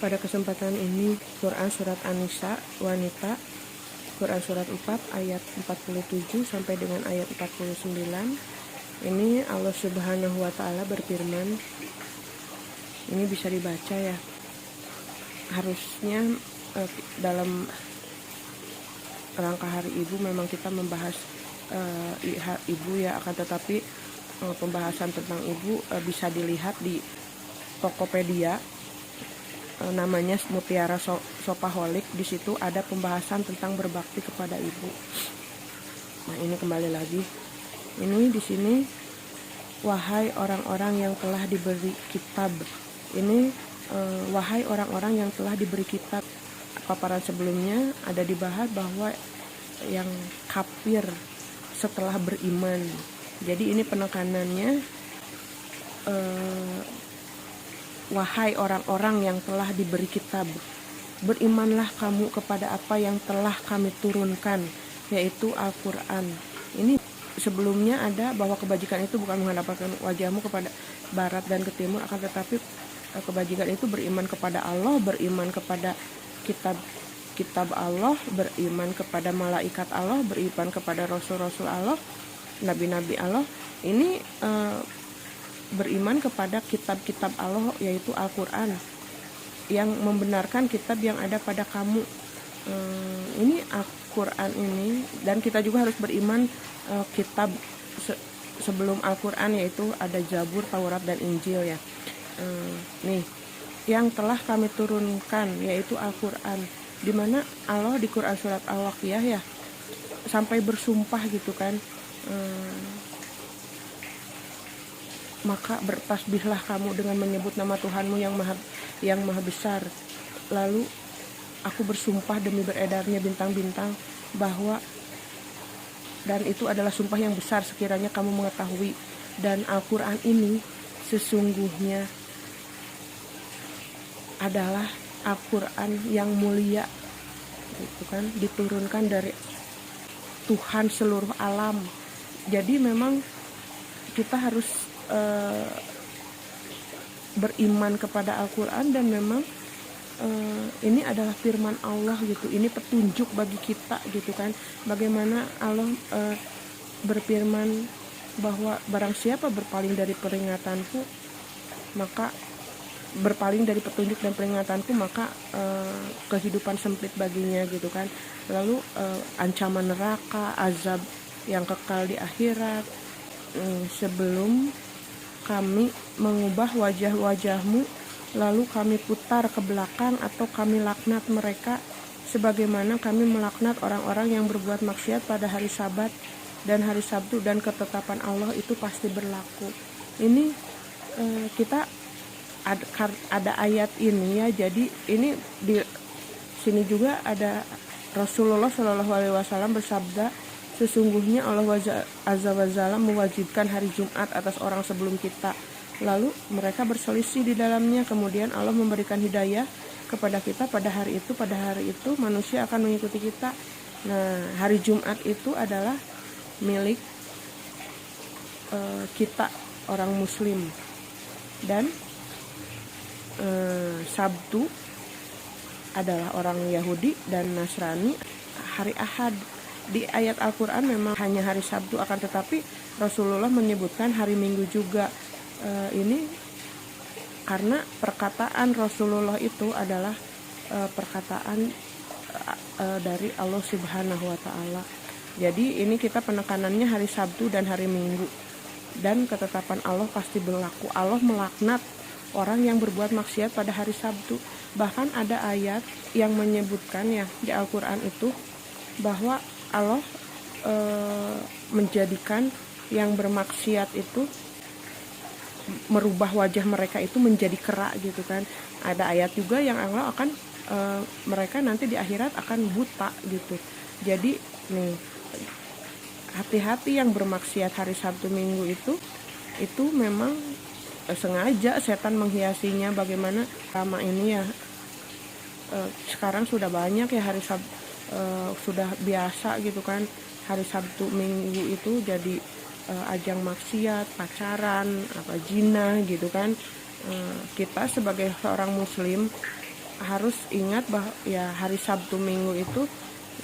Pada kesempatan ini Quran Surat An-Nisa Wanita, Quran Surat 4 ayat 47 sampai dengan ayat 49. Ini Allah Subhanahu wa Ta'ala berfirman, ini bisa dibaca ya. Harusnya dalam rangka Hari Ibu memang kita membahas ibu ya, akan tetapi pembahasan tentang ibu bisa dilihat di Tokopedia, namanya Mutiara Shopaholic. Di situ ada pembahasan tentang berbakti kepada ibu. Nah, ini kembali lagi. Ini di sini, wahai orang-orang yang telah diberi kitab. Ini wahai orang-orang yang telah diberi kitab. Paparan sebelumnya ada dibahas bahwa yang kafir setelah beriman. Jadi ini penekanannya, wahai orang-orang yang telah diberi kitab, berimanlah kamu kepada apa yang telah kami turunkan, yaitu Al-Quran. Ini sebelumnya ada bahwa kebajikan itu bukan menghadapkan wajahmu kepada barat dan ke timur, akan tetapi kebajikan itu beriman kepada Allah, beriman kepada kitab Allah, beriman kepada malaikat Allah, beriman kepada rasul-rasul Allah, nabi-nabi Allah. Ini beriman kepada kitab-kitab Allah, yaitu Al-Quran, yang membenarkan kitab yang ada pada kamu. Ini Al-Quran ini, dan kita juga harus beriman kitab sebelum Al-Quran, yaitu ada Zabur, Taurat, dan Injil ya. Nih, yang telah kami turunkan, yaitu Al-Quran, dimana Allah di Quran Surat Al-Waqiah ya, sampai bersumpah gitu kan, maka bertasbihlah kamu dengan menyebut nama Tuhanmu yang maha besar. Lalu aku bersumpah demi beredarnya bintang-bintang bahwa, dan itu adalah sumpah yang besar sekiranya kamu mengetahui, dan Al-Quran ini sesungguhnya adalah Al-Quran yang mulia, gitu kan, diturunkan dari Tuhan seluruh alam. Jadi memang kita harus beriman kepada Al-Quran, dan memang ini adalah firman Allah gitu. Ini petunjuk bagi kita gitu kan. Bagaimana Allah berfirman bahwa barang siapa berpaling dari peringatanku, maka berpaling dari petunjuk dan peringatanku, maka kehidupan sempit baginya gitu kan. Lalu ancaman neraka, azab yang kekal di akhirat. Sebelum kami mengubah wajah-wajahmu, lalu kami putar ke belakang, atau kami laknat mereka, sebagaimana kami melaknat orang-orang yang berbuat maksiat pada hari Sabat dan hari Sabtu, dan ketetapan Allah itu pasti berlaku. Ini kita ada ayat ini ya. Jadi ini di sini juga ada Rasulullah Shallallahu Alaihi Wasallam bersabda, sesungguhnya Allah Azza wa Jalla mewajibkan hari Jumat atas orang sebelum kita. Lalu mereka berselisih di dalamnya. Kemudian Allah memberikan hidayah kepada kita pada hari itu. Pada hari itu manusia akan mengikuti kita. Nah, hari Jumat itu adalah milik kita orang Muslim. Dan Sabtu adalah orang Yahudi dan Nasrani. Hari Ahad di ayat Al-Quran memang hanya hari Sabtu, akan tetapi Rasulullah menyebutkan hari Minggu juga. Ini karena perkataan Rasulullah itu adalah perkataan dari Allah Subhanahu wa Ta'ala. Jadi ini kita penekanannya hari Sabtu dan hari Minggu, dan ketetapan Allah pasti berlaku. Allah melaknat orang yang berbuat maksiat pada hari Sabtu. Bahkan ada ayat yang menyebutkan ya di Al-Quran itu, bahwa Allah menjadikan yang bermaksiat itu, merubah wajah mereka itu menjadi kera gitu kan. Ada ayat juga yang Allah akan mereka nanti di akhirat akan buta gitu. Jadi nih, hati-hati yang bermaksiat hari Sabtu Minggu itu memang sengaja setan menghiasinya. Bagaimana lama ini ya, sekarang sudah banyak ya hari Sabtu, sudah biasa gitu kan, hari Sabtu Minggu itu jadi ajang maksiat, pacaran, zina gitu kan. Kita sebagai seorang Muslim harus ingat bahwa ya hari Sabtu Minggu itu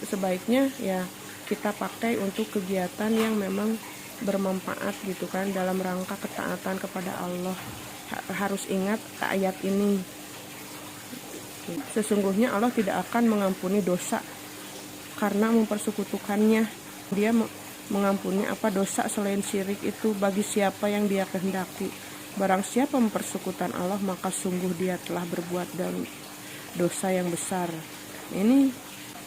sebaiknya ya kita pakai untuk kegiatan yang memang bermanfaat gitu kan, dalam rangka ketaatan kepada Allah. Harus ingat ayat ini, sesungguhnya Allah tidak akan mengampuni dosa karena mempersekutukannya. Dia mengampuni apa dosa selain syirik itu bagi siapa yang dia kehendaki. Barang siapa mempersekutukan Allah, maka sungguh dia telah berbuat dosa yang besar. Ini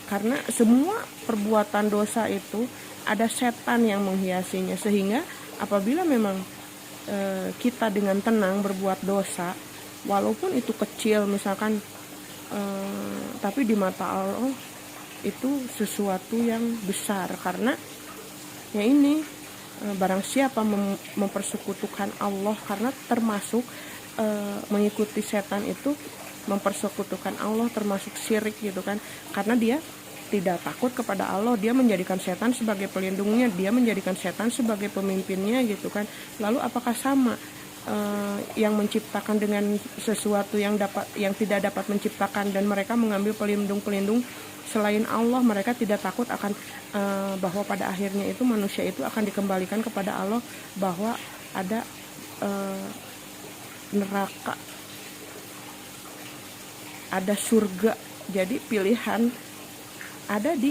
karena semua perbuatan dosa itu ada setan yang menghiasinya, sehingga apabila memang kita dengan tenang berbuat dosa, walaupun itu kecil misalkan, tapi di mata Allah itu sesuatu yang besar. Karena ya ini barang siapa mempersekutukan Allah, karena termasuk mengikuti setan itu mempersekutukan Allah, termasuk syirik gitu kan, karena dia tidak takut kepada Allah, dia menjadikan setan sebagai pelindungnya, dia menjadikan setan sebagai pemimpinnya gitu kan. Lalu apakah sama yang menciptakan dengan sesuatu yang tidak dapat menciptakan, dan mereka mengambil pelindung selain Allah? Mereka tidak takut akan bahwa pada akhirnya itu manusia itu akan dikembalikan kepada Allah, bahwa ada neraka, ada surga. Jadi pilihan ada di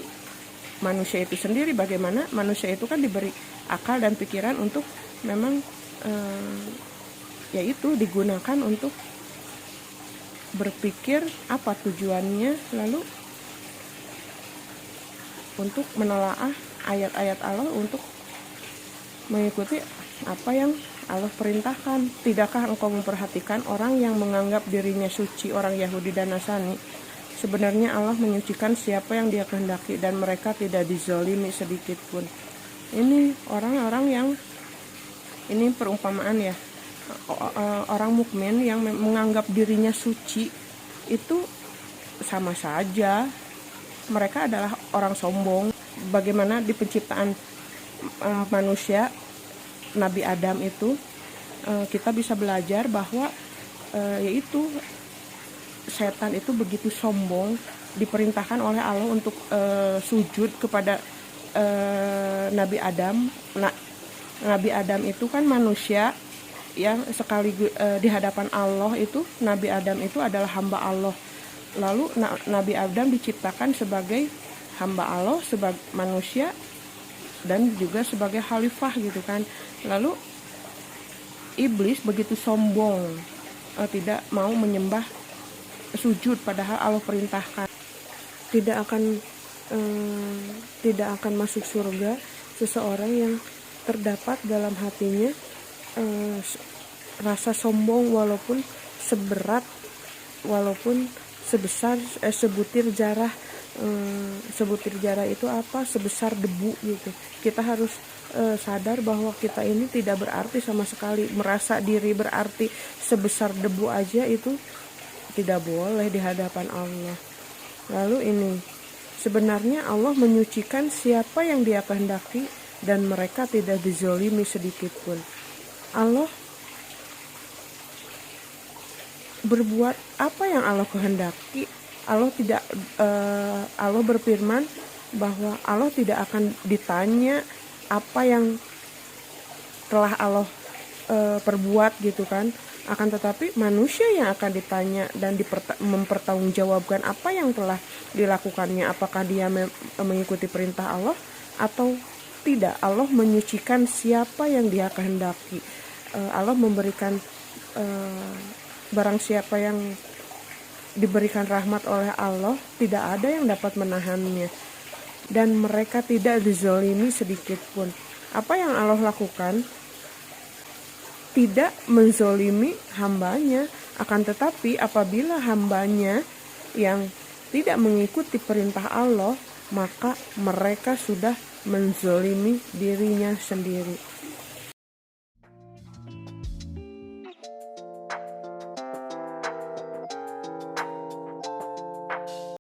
manusia itu sendiri. Bagaimana manusia itu kan diberi akal dan pikiran untuk memang yaitu digunakan untuk berpikir apa tujuannya, lalu untuk menelaah ayat-ayat Allah, untuk mengikuti apa yang Allah perintahkan. Tidakkah engkau memperhatikan orang yang menganggap dirinya suci, orang Yahudi dan Nasrani? Sebenarnya Allah menyucikan siapa yang dia kehendaki, dan mereka tidak dizalimi sedikit pun. Ini orang-orang yang, ini perumpamaan ya, orang mukmin yang menganggap dirinya suci itu sama saja mereka adalah orang sombong. Bagaimana di penciptaan manusia Nabi Adam itu kita bisa belajar bahwa yaitu setan itu begitu sombong, diperintahkan oleh Allah untuk sujud kepada Nabi Adam. Nabi Adam itu kan manusia yang sekaligus di hadapan Allah itu, Nabi Adam itu adalah hamba Allah. Lalu Nabi Adam diciptakan sebagai hamba Allah, sebagai manusia, dan juga sebagai khalifah gitu kan. Lalu iblis begitu sombong, tidak mau menyembah, sujud padahal Allah perintahkan. Tidak akan masuk surga seseorang yang terdapat dalam hatinya rasa sombong, walaupun sebesar sebutir jarah. Sebutir jarah itu apa? Sebesar debu gitu. Kita harus sadar bahwa kita ini tidak berarti sama sekali. Merasa diri berarti sebesar debu aja itu tidak boleh di hadapan Allah. Lalu ini, sebenarnya Allah menyucikan siapa yang dia kehendaki, dan mereka tidak dizolimi sedikit pun. Allah berbuat apa yang Allah kehendaki. Allah berfirman bahwa Allah tidak akan ditanya apa yang telah Allah perbuat gitu kan. Akan tetapi manusia yang akan ditanya dan mempertanggungjawabkan apa yang telah dilakukannya. Apakah dia mengikuti perintah Allah atau tidak. Allah menyucikan siapa yang dia kehendaki. Allah memberikan barang siapa yang diberikan rahmat oleh Allah, tidak ada yang dapat menahannya, dan mereka tidak dizalimi sedikit pun. Apa yang Allah lakukan? Tidak menzolimi hambanya. Akan tetapi apabila hambanya yang tidak mengikuti perintah Allah, maka mereka sudah menzolimi dirinya sendiri.